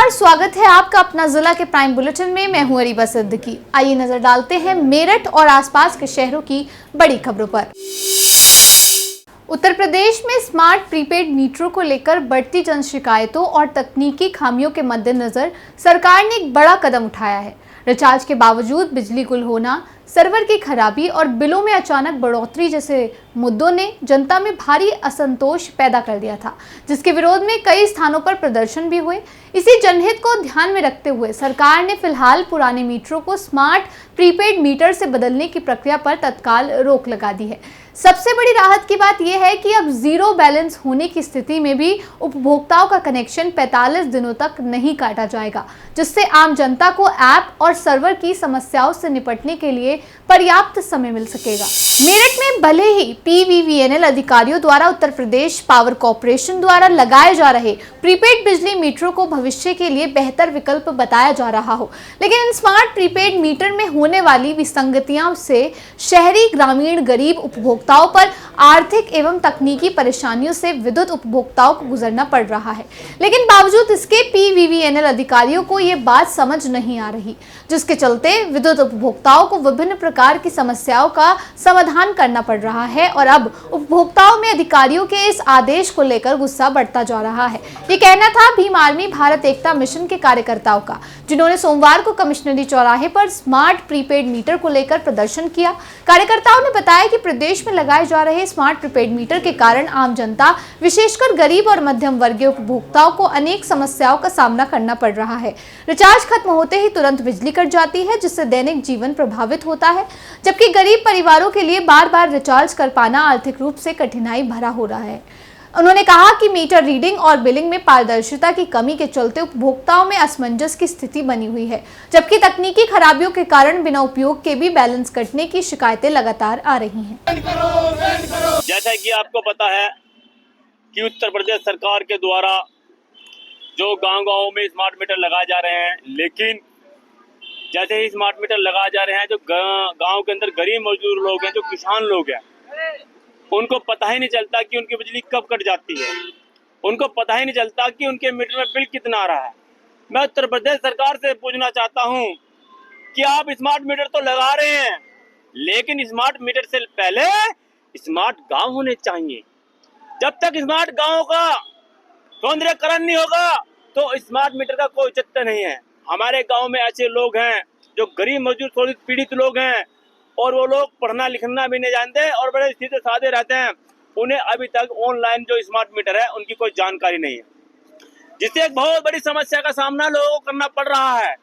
नमस्कार, स्वागत है आपका अपना जिला के प्राइम बुलेटिन में। मैं हूं अरीबा सिद्दीकी। आइए नजर डालते हैं मेरठ और आसपास के शहरों की बड़ी खबरों पर। उत्तर प्रदेश में स्मार्ट प्रीपेड मीटरों को लेकर बढ़ती जन शिकायतों और तकनीकी खामियों के मद्देनजर सरकार ने एक बड़ा कदम उठाया है। रिचार्ज के बावजूद बिजली गुल होना, सर्वर की खराबी और बिलों में अचानक बढ़ोतरी जैसे मुद्दों ने जनता में भारी असंतोष पैदा कर दिया था, जिसके विरोध में कई स्थानों पर प्रदर्शन भी हुए। इसी जनहित को ध्यान में रखते हुए सरकार ने फिलहाल पुराने मीटरों को स्मार्ट प्रीपेड मीटर से बदलने की प्रक्रिया पर तत्काल रोक लगा दी है। सबसे बड़ी राहत की बात यह है कि अब जीरो बैलेंस होने की स्थिति में भी उपभोक्ताओं का कनेक्शन 45 दिनों तक नहीं काटा जाएगा, जिससे आम जनता को ऐप और सर्वर की समस्याओं से निपटने के लिए पर्याप्त समय मिल सकेगा। मेरठ में भले ही PVVNL अधिकारियों द्वारा उत्तर प्रदेश पावर कॉर्पोरेशन द्वारा लगाए जा रहे प्रीपेड बिजली मीटरों को भविष्य के लिए बेहतर विकल्प बताया जा रहा हो, लेकिन इन स्मार्ट प्रीपेड मीटर में होने वाली विसंगतियों से शहरी, ग्रामीण, गरीब उपभोक्ताओं पर आर्थिक एवं तकनीकी परेशानियों से विद्युत उपभोक्ताओं को गुजरना पड़ रहा है। लेकिन बावजूद इसके PVVNL अधिकारियों को ये बात समझ नहीं आ रही, जिसके चलते विद्युत उपभोक्ताओं को विभिन्न प्रकार की समस्याओं का समाधान करना पड़ रहा है और अब उपभोक्ताओं में अधिकारियों के इस आदेश को लेकर गुस्सा बढ़ता जा रहा है। ये कहना था भीम आर्मी भारत एकता मिशन के कार्यकर्ताओं का, जिन्होंने सोमवार को कमिश्नरी चौराहे पर स्मार्ट प्रीपेड मीटर को लेकर प्रदर्शन किया। कार्यकर्ताओं ने बताया कि प्रदेश में लगाए जा रहे स्मार्ट प्रीपेड मीटर के कारण आम जनता, विशेषकर गरीब और मध्यम वर्गीय उपभोक्ताओं को अनेक समस्याओं का सामना करना पड़ रहा है। रिचार्ज खत्म होते ही तुरंत बिजली कट जाती है, जिससे दैनिक जीवन प्रभावित होता है, जबकि गरीब परिवारों के लिए बार बार रिचार्ज कर पाना आर्थिक रूप से कठिनाई भरा हो रहा है। उन्होंने कहा कि मीटर रीडिंग और बिलिंग में पारदर्शिता की कमी के चलते उपभोक्ताओं में असमंजस की स्थिति बनी हुई है, जबकि तकनीकी खराबियों के कारण बिना उपयोग के भी बैलेंस कटने की शिकायतें लगातार आ रही हैं। जैसा कि आपको पता है कि उत्तर प्रदेश सरकार के द्वारा जो गांव-गांव में स्मार्ट मीटर लगाए जा रहे हैं, लेकिन जैसे ही स्मार्ट मीटर लगाए जा रहे हैं, जो गांव के अंदर गरीब मजदूर लोग हैं, जो किसान लोग हैं, उनको पता ही नहीं चलता कि उनकी बिजली कब कट जाती है। उनको पता ही नहीं चलता कि उनके मीटर में बिल कितना आ रहा है। मैं उत्तर प्रदेश सरकार से पूछना चाहता हूं कि आप स्मार्ट मीटर तो लगा रहे हैं, लेकिन स्मार्ट मीटर से पहले स्मार्ट गांव होने चाहिए। जब तक स्मार्ट गांव का सौंदर्यकरण नहीं होगा तो स्मार्ट मीटर का कोई औचित्य नहीं है। हमारे गांव में ऐसे लोग हैं जो गरीब मजदूर शोषित पीड़ित लोग हैं, और वो लोग पढ़ना लिखना भी नहीं जानते और बड़े सीधे साधे रहते हैं। उन्हें अभी तक ऑनलाइन जो स्मार्ट मीटर है उनकी कोई जानकारी नहीं है, जिससे एक बहुत बड़ी समस्या का सामना लोगों को करना पड़ रहा है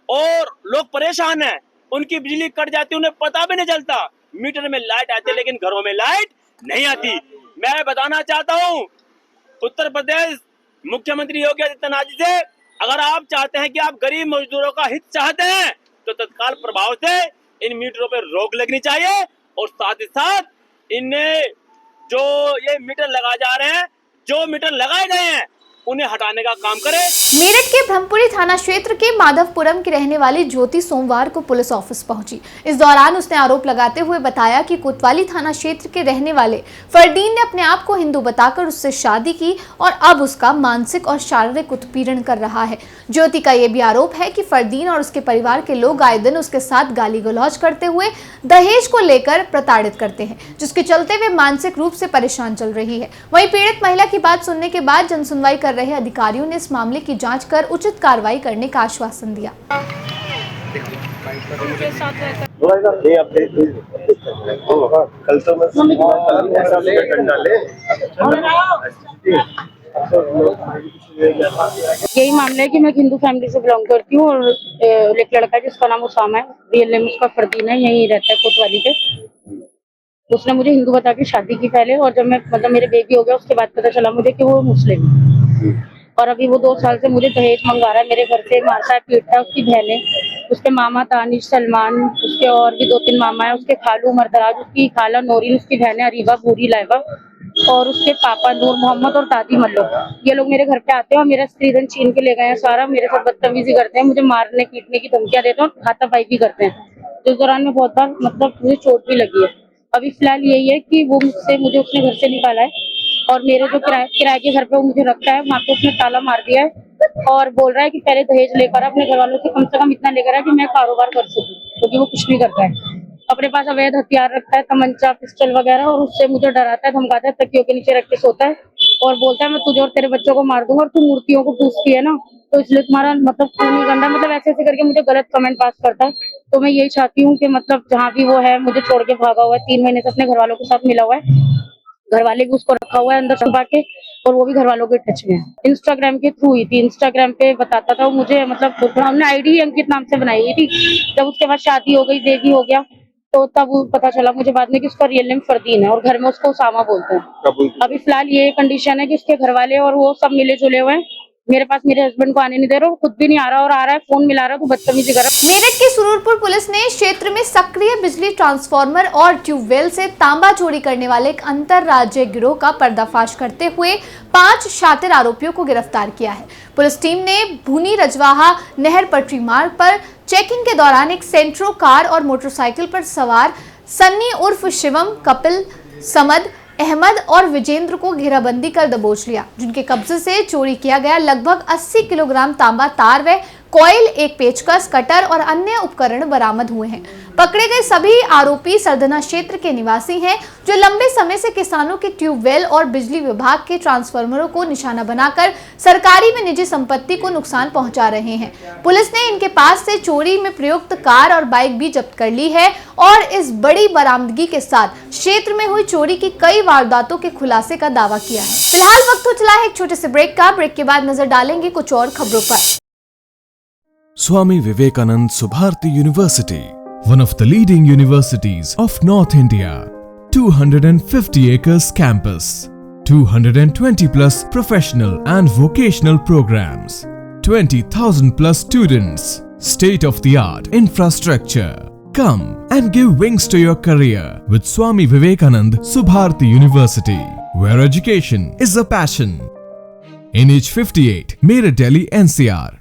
और लोग परेशान हैं। उनकी बिजली कट जाती है, उन्हें पता भी नहीं चलता। मीटर में लाइट आती है लेकिन घरों में लाइट नहीं आती। मैं बताना चाहता हूँ उत्तर प्रदेश मुख्यमंत्री योगी आदित्यनाथ जी से, अगर आप चाहते हैं कि आप गरीब मजदूरों का हित चाहते हैं तो तत्काल प्रभाव से इन मीटरों पर रोक लगनी चाहिए और साथ ही साथ इनमें जो ये मीटर लगाए जा रहे हैं, जो मीटर लगाए गए हैं, उन्हें हटाने का काम करें। मेरठ के ब्रह्मपुरी थाना क्षेत्र के माधवपुरम की रहने वाली ज्योति सोमवार को पुलिस ऑफिस पहुंची। इस दौरान उसने आरोप लगाते हुए बताया कि कोतवाली थाना क्षेत्र के रहने वाले फरदीन ने अपने आप को हिंदू बताकर उससे शादी की और अब उसका मानसिक और शारीरिक उत्पीड़न कर रहा है। ज्योति का यह भी आरोप है कि फरदीन और उसके परिवार के लोग आए दिन उसके साथ गाली गलौज करते हुए दहेज को लेकर प्रताड़ित करते हैं, जिसके चलते वे मानसिक रूप से परेशान चल रही है। वहीं पीड़ित महिला की बात सुनने के बाद जनसुनवाई कर रहे अधिकारियों ने इस मामले की जांच कर उचित कार्रवाई करने का आश्वासन दिया। यही मामला है कि मैं हिंदू फैमिली से बिलोंग करती हूँ और एक लड़का है जिसका नाम उसामा है, रियल नेम उसका फरदीन है, यहीं रहता है कोतवाली पे। उसने मुझे हिंदू बता के शादी की पहले, और जब मैं मेरे बेबी हो गया उसके बाद पता चला मुझे कि वो मुस्लिम है। और अभी वो 2 साल से मुझे दहेज मंगा रहा है, मेरे घर से मारता है, पीटता है। उसकी बहनें, उसके मामा तानिश, सलमान, उसके और भी 2-3 मामा है, उसके खालू मरदराज, उसकी खाला नौरीन, उसकी बहनें अरीबा, बूरी, लाइबा और उसके पापा नूर मोहम्मद और दादी मल्लो, ये लोग मेरे घर पे आते हैं और मेरा स्त्रीधन छीन के ले गए हैं सारा। मेरे साथ बदतमीजी करते हैं, मुझे मारने पीटने की धमकियां देते हैं और हाथापाई भी करते हैं। इस दौरान में बहुत बार मुझे चोट भी लगी है। अभी फिलहाल यही है कि वो मुझे उसने घर से निकाला है और मेरे जो किराए के घर पे वो मुझे रखता है, वहाँ पे उसने ताला मार दिया है और बोल रहा है कि पहले दहेज लेकर आ, अपने घर वालों से कम इतना लेकर आ कि मैं कारोबार कर सकूं, क्योंकि वो कुछ नहीं करता है। अपने पास अवैध हथियार रखता है, तमंचा, पिस्टल वगैरह, और उससे मुझे डराता है, धमकाता है, तकियों के नीचे रख के सोता है और बोलता है मैं तुझे और तेरे बच्चों को मार दूंगा, और तू मूर्तियों को पूछती है ना, तो इसलिए तुम्हारा मतलब खून ही गंदा, मतलब ऐसे ऐसे करके मुझे गलत कमेंट पास करता है। तो मैं यही चाहती हूँ कि मतलब जहाँ भी वो है, मुझे छोड़ के भागा हुआ है, 3 महीने से अपने घर वालों के साथ मिला हुआ है, घर वाले भी उसको रखा हुआ है अंदर छुपा के, और वो भी घर वालों के टच में है। इंस्टाग्राम के थ्रू ही थी, इंस्टाग्राम पे बताता था वो मुझे, मतलब हमने आईडी अंकित नाम से बनाई हुई थी। जब उसके बाद शादी हो गई, बेबी हो गया, तो तब पता चला मुझे बाद में कि उसका रियल नेम फरदीन है और घर में उसको उसामा बोलते हैं। अभी फिलहाल ये कंडीशन है कि उसके घर वाले और वो सब मिले जुले हुए हैं, मेरे पास मेरे हस्बैंड को आने नहीं दे रहे, वो खुद भी नहीं आ रहा, और आ रहा है फोन मिला रहा है तो बदतमीजी कर रहा है। मेरठ की सुरूरपुर पुलिस ने क्षेत्र में सक्रिय बिजली ट्रांसफार्मर और ट्यूबवेल से तांबा चोरी करने वाले एक अंतरराज्यीय गिरोह का पर्दाफाश करते हुए 5 शातिर आरोपियों को गिरफ्तार किया है। पुलिस टीम ने भुनी रजवाहा नहर पटरी मार्ग पर चेकिंग के दौरान एक सेंट्रो कार और मोटरसाइकिल पर सवार सन्नी उर्फ शिवम, कपिल, समद, अहमद और विजेंद्र को घेराबंदी कर दबोच लिया, जिनके कब्जे से चोरी किया गया लगभग 80 किलोग्राम तांबा तार व कॉइल, एक पेचकस, कटर और अन्य उपकरण बरामद हुए हैं। पकड़े गए सभी आरोपी सरधना क्षेत्र के निवासी हैं, जो लंबे समय से किसानों के ट्यूबवेल और बिजली विभाग के ट्रांसफार्मरों को निशाना बनाकर सरकारी व निजी संपत्ति को नुकसान पहुंचा रहे हैं। पुलिस ने इनके पास से चोरी में प्रयुक्त कार और बाइक भी जब्त कर ली है और इस बड़ी बरामदगी के साथ क्षेत्र में हुई चोरी की कई वारदातों के खुलासे का दावा किया है। फिलहाल वक्त हो चला है एक छोटे से ब्रेक का। ब्रेक के बाद नजर डालेंगे कुछ और खबरों पर। Swami Vivekanand Subharti University, one of the leading universities of North India. 250 acres campus, 220 plus professional and vocational programs, 20,000 plus students, state of the art infrastructure. Come and give wings to your career with Swami Vivekanand Subharti University, where education is a passion. NH58, Meerut, Delhi, NCR.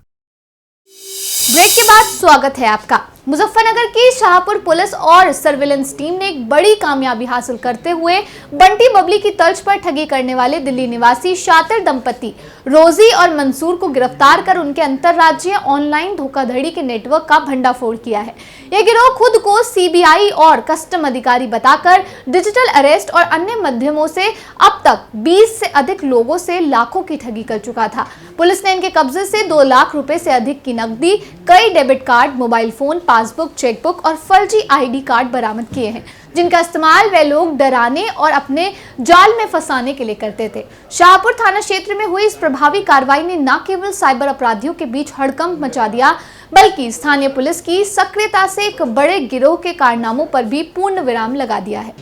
Break के बाद स्वागत है आपका। मुजफ्फरनगर की Shahpur police और surveillance team ने एक बड़ी कामयाबी हासिल करते हुए बंटी बबली की तर्ज पर ठगी करने वाले दिल्ली निवासी शातिर दंपति रोजी और मंसूर को गिरफ्तार कर उनके अंतरराज्यीय ऑनलाइन धोखाधड़ी के नेटवर्क का भंडाफोड़ किया है। यह गिरोह खुद को सीबीआई और कस्टम अधिकारी बताकर डिजिटल अरेस्ट और अन्य माध्यमों से अब तक 20 से अधिक लोगों से लाखों की ठगी कर चुका था। पुलिस ने इनके कब्जे से 2 लाख रुपए से अधिक की नकदी, कई debit card, mobile phone, passbook, chequebook और फर्जी आईडी कार्ड बरामद किए हैं, जिनका इस्तेमाल वे लोग डराने और अपने जाल में फंसाने के लिए करते थे। शाहपुर थाना क्षेत्र में हुई इस प्रभावी कार्रवाई ने न केवल साइबर अपराधियों के बीच हड़कंप मचा दिया, बल्कि स्थानीय पुलिस की सक्रियता से एक बड़े गिरोह के कारनामों पर भी पूर्ण विराम लगा दिया है।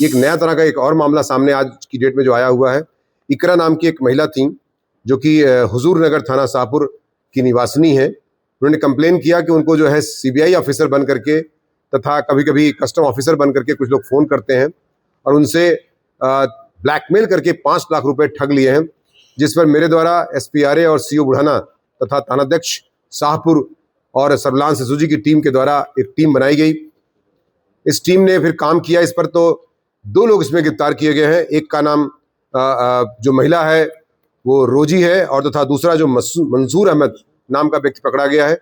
एक नया तरह का एक और मामला सामने आज की डेट में जो आया हुआ है। इकरा नाम की एक महिला थी जो कि हुजूर नगर थाना शाहपुर की निवासिनी है। उन्होंने कंप्लेन किया कि उनको जो है सीबीआई ऑफिसर बन करके तथा कभी कभी कस्टम ऑफिसर बन करके कुछ लोग फ़ोन करते हैं और उनसे ब्लैकमेल करके 5 लाख रुपए ठग लिए हैं, जिस पर मेरे द्वारा एसपीआरए और सीओ बुढ़ाना तथा थानाध्यक्ष शाहपुर और सर्विलांस सिसोजी की टीम के द्वारा एक टीम बनाई गई। इस टीम ने फिर काम किया इस पर, तो 2 लोग इसमें गिरफ्तार किए गए हैं। एक का नाम जो महिला है वो रोजी है और तथा दूसरा जो मंसूर अहमद नाम का व्यक्ति पकड़ा गया है,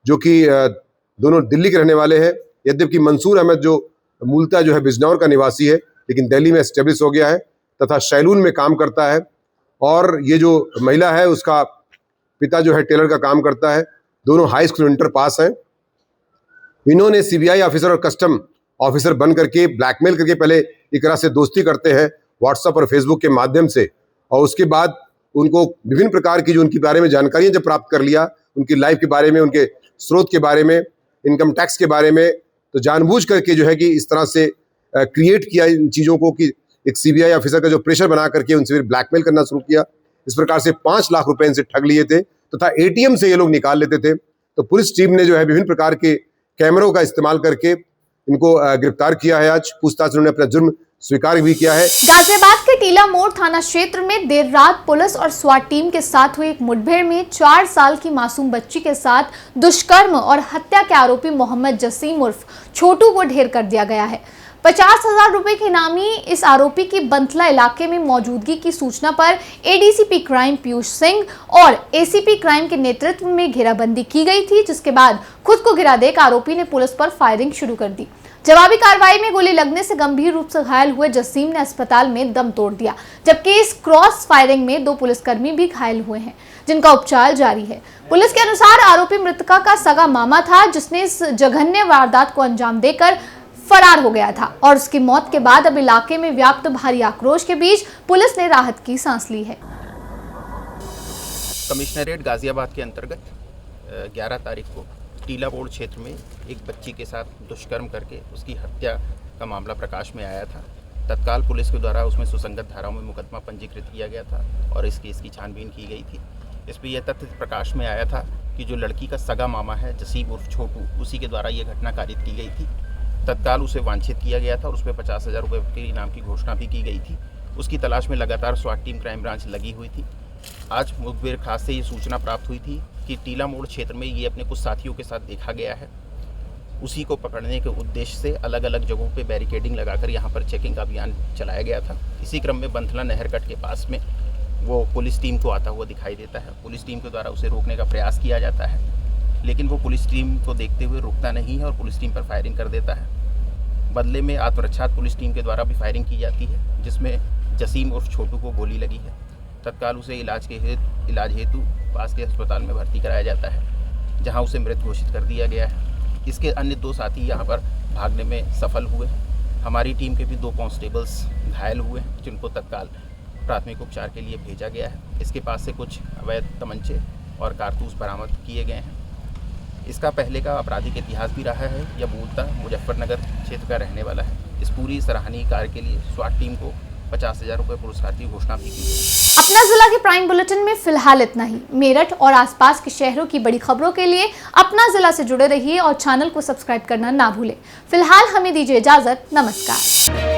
जो कि दोनों दिल्ली के रहने वाले हैं। यद्यपि मंसूर अहमद जो मूलतः जो है बिजनौर का निवासी है, लेकिन दिल्ली में एस्टेब्लिश हो गया है तथा सैलून में काम करता है। और ये जो महिला है उसका पिता जो है टेलर का काम करता है। दोनों हाई स्कूल इंटर पास हैं। इन्होंने सीबीआई ऑफिसर और कस्टम ऑफिसर बन करके ब्लैकमेल करके पहले इकरा से दोस्ती करते हैं व्हाट्सएप और फेसबुक के माध्यम से, और उसके बाद उनको विभिन्न प्रकार की जो उनके बारे में जानकारियां जब प्राप्त कर लिया, उनकी लाइफ के बारे में, उनके स्रोत के बारे में, इनकम टैक्स के बारे में, तो जानबूझ करके जो है कि इस तरह से क्रिएट किया इन चीज़ों को कि एक सीबीआई ऑफिसर का जो प्रेशर बना करके उनसे फिर ब्लैकमेल करना शुरू किया। इस प्रकार से 5 लाख रुपए इनसे ठग लिए थे तथा एटीएम से ये लोग निकाल लेते थे। तो पुलिस टीम ने जो है विभिन्न प्रकार के कैमरों का इस्तेमाल करके इनको गिरफ्तार किया है। आज पूछताछ उन्होंने अपना जुर्म स्वीकार भी किया है। गाजियाबाद के टीला मोड़ थाना क्षेत्र में देर रात पुलिस और स्वाट टीम के साथ हुई एक मुठभेड़ में 4 साल की मासूम बच्ची के साथ दुष्कर्म और हत्या के आरोपी मोहम्मद जसीम उर्फ छोटू को ढेर कर दिया गया है। 50,000 रुपए के इनामी इस आरोपी की बंथला इलाके में मौजूदगी की सूचना पर एडीसीपी क्राइम पीयूष सिंह और एसीपी क्राइम के नेतृत्व में घेराबंदी की गई थी, जिसके बाद खुद को गिरा देकर आरोपी ने पुलिस पर फायरिंग शुरू कर दी। जवाबी कार्रवाई में गोली लगने से गंभीर रूप से घायल हुए जसीम ने अस्पताल में दम तोड़ दिया, जबकि इस क्रॉस फायरिंग में 2 पुलिसकर्मी भी घायल हुए हैं, जिनका उपचार जारी है। पुलिस के अनुसार आरोपी मृतका का सगा मामा था, जिसने इस जघन्य वारदात को अंजाम देकर फरार हो गया था और उसकी मौत के बाद अब इलाके में व्याप्त भारी आक्रोश के बीच पुलिस ने राहत की सांस ली है। कमिश्नरेट गाजियाबाद के अंतर्गत 11 तारीख को टीला बोर्ड क्षेत्र में एक बच्ची के साथ दुष्कर्म करके उसकी हत्या का मामला प्रकाश में आया था। तत्काल पुलिस के द्वारा उसमें सुसंगत धाराओं में मुकदमा पंजीकृत किया गया था और इस केस की छानबीन की गई थी। इसमें यह तथ्य प्रकाश में आया था कि जो लड़की का सगा मामा है जसीम उर्फ छोटू, उसी के द्वारा यह घटना कारित की गई थी। तत्काल उसे वांछित किया गया था और उसमें 50,000 रुपये के इनाम की घोषणा भी की गई थी। उसकी तलाश में लगातार स्वाट टीम क्राइम ब्रांच लगी हुई थी। आज मुखबिर खास से ये सूचना प्राप्त हुई थी कि टीला मोड़ क्षेत्र में ये अपने कुछ साथियों के साथ देखा गया है। उसी को पकड़ने के उद्देश्य से अलग अलग जगहों पे बैरिकेडिंग लगाकर यहाँ पर चेकिंग का अभियान चलाया गया था। इसी क्रम में बंथला नहर कट के पास में वो पुलिस टीम को आता हुआ दिखाई देता है। पुलिस टीम के द्वारा उसे रोकने का प्रयास किया जाता है, लेकिन वो पुलिस टीम को देखते हुए रुकता नहीं है और पुलिस टीम पर फायरिंग कर देता है। बदले में आत्मरक्षार्थ पुलिस टीम के द्वारा भी फायरिंग की जाती है, जिसमें जसीम उर्फ छोटू को गोली लगी है। तत्काल उसे इलाज हेतु पास के अस्पताल में भर्ती कराया जाता है, जहां उसे मृत घोषित कर दिया गया है। इसके अन्य 2 साथी यहां पर भागने में सफल हुए। हमारी टीम के भी 2 कांस्टेबल्स घायल हुए हैं, जिनको तत्काल प्राथमिक उपचार के लिए भेजा गया है। इसके पास से कुछ अवैध तमंचे और कारतूस बरामद किए गए हैं। इसका पहले का आपराधिक इतिहास भी रहा है। यह मूलतः मुजफ्फरनगर क्षेत्र का रहने वाला है। इस पूरी सराहनीय कार्य के लिए स्वाट टीम को 50,000 रुपये पुरस्कार की घोषणा भी की गई। अपना जिला के प्राइम बुलेटिन में फिलहाल इतना ही। मेरठ और आसपास के शहरों की बड़ी खबरों के लिए अपना जिला से जुड़े रहिए और चैनल को सब्सक्राइब करना ना भूलें। फिलहाल हमें दीजिए इजाजत। नमस्कार।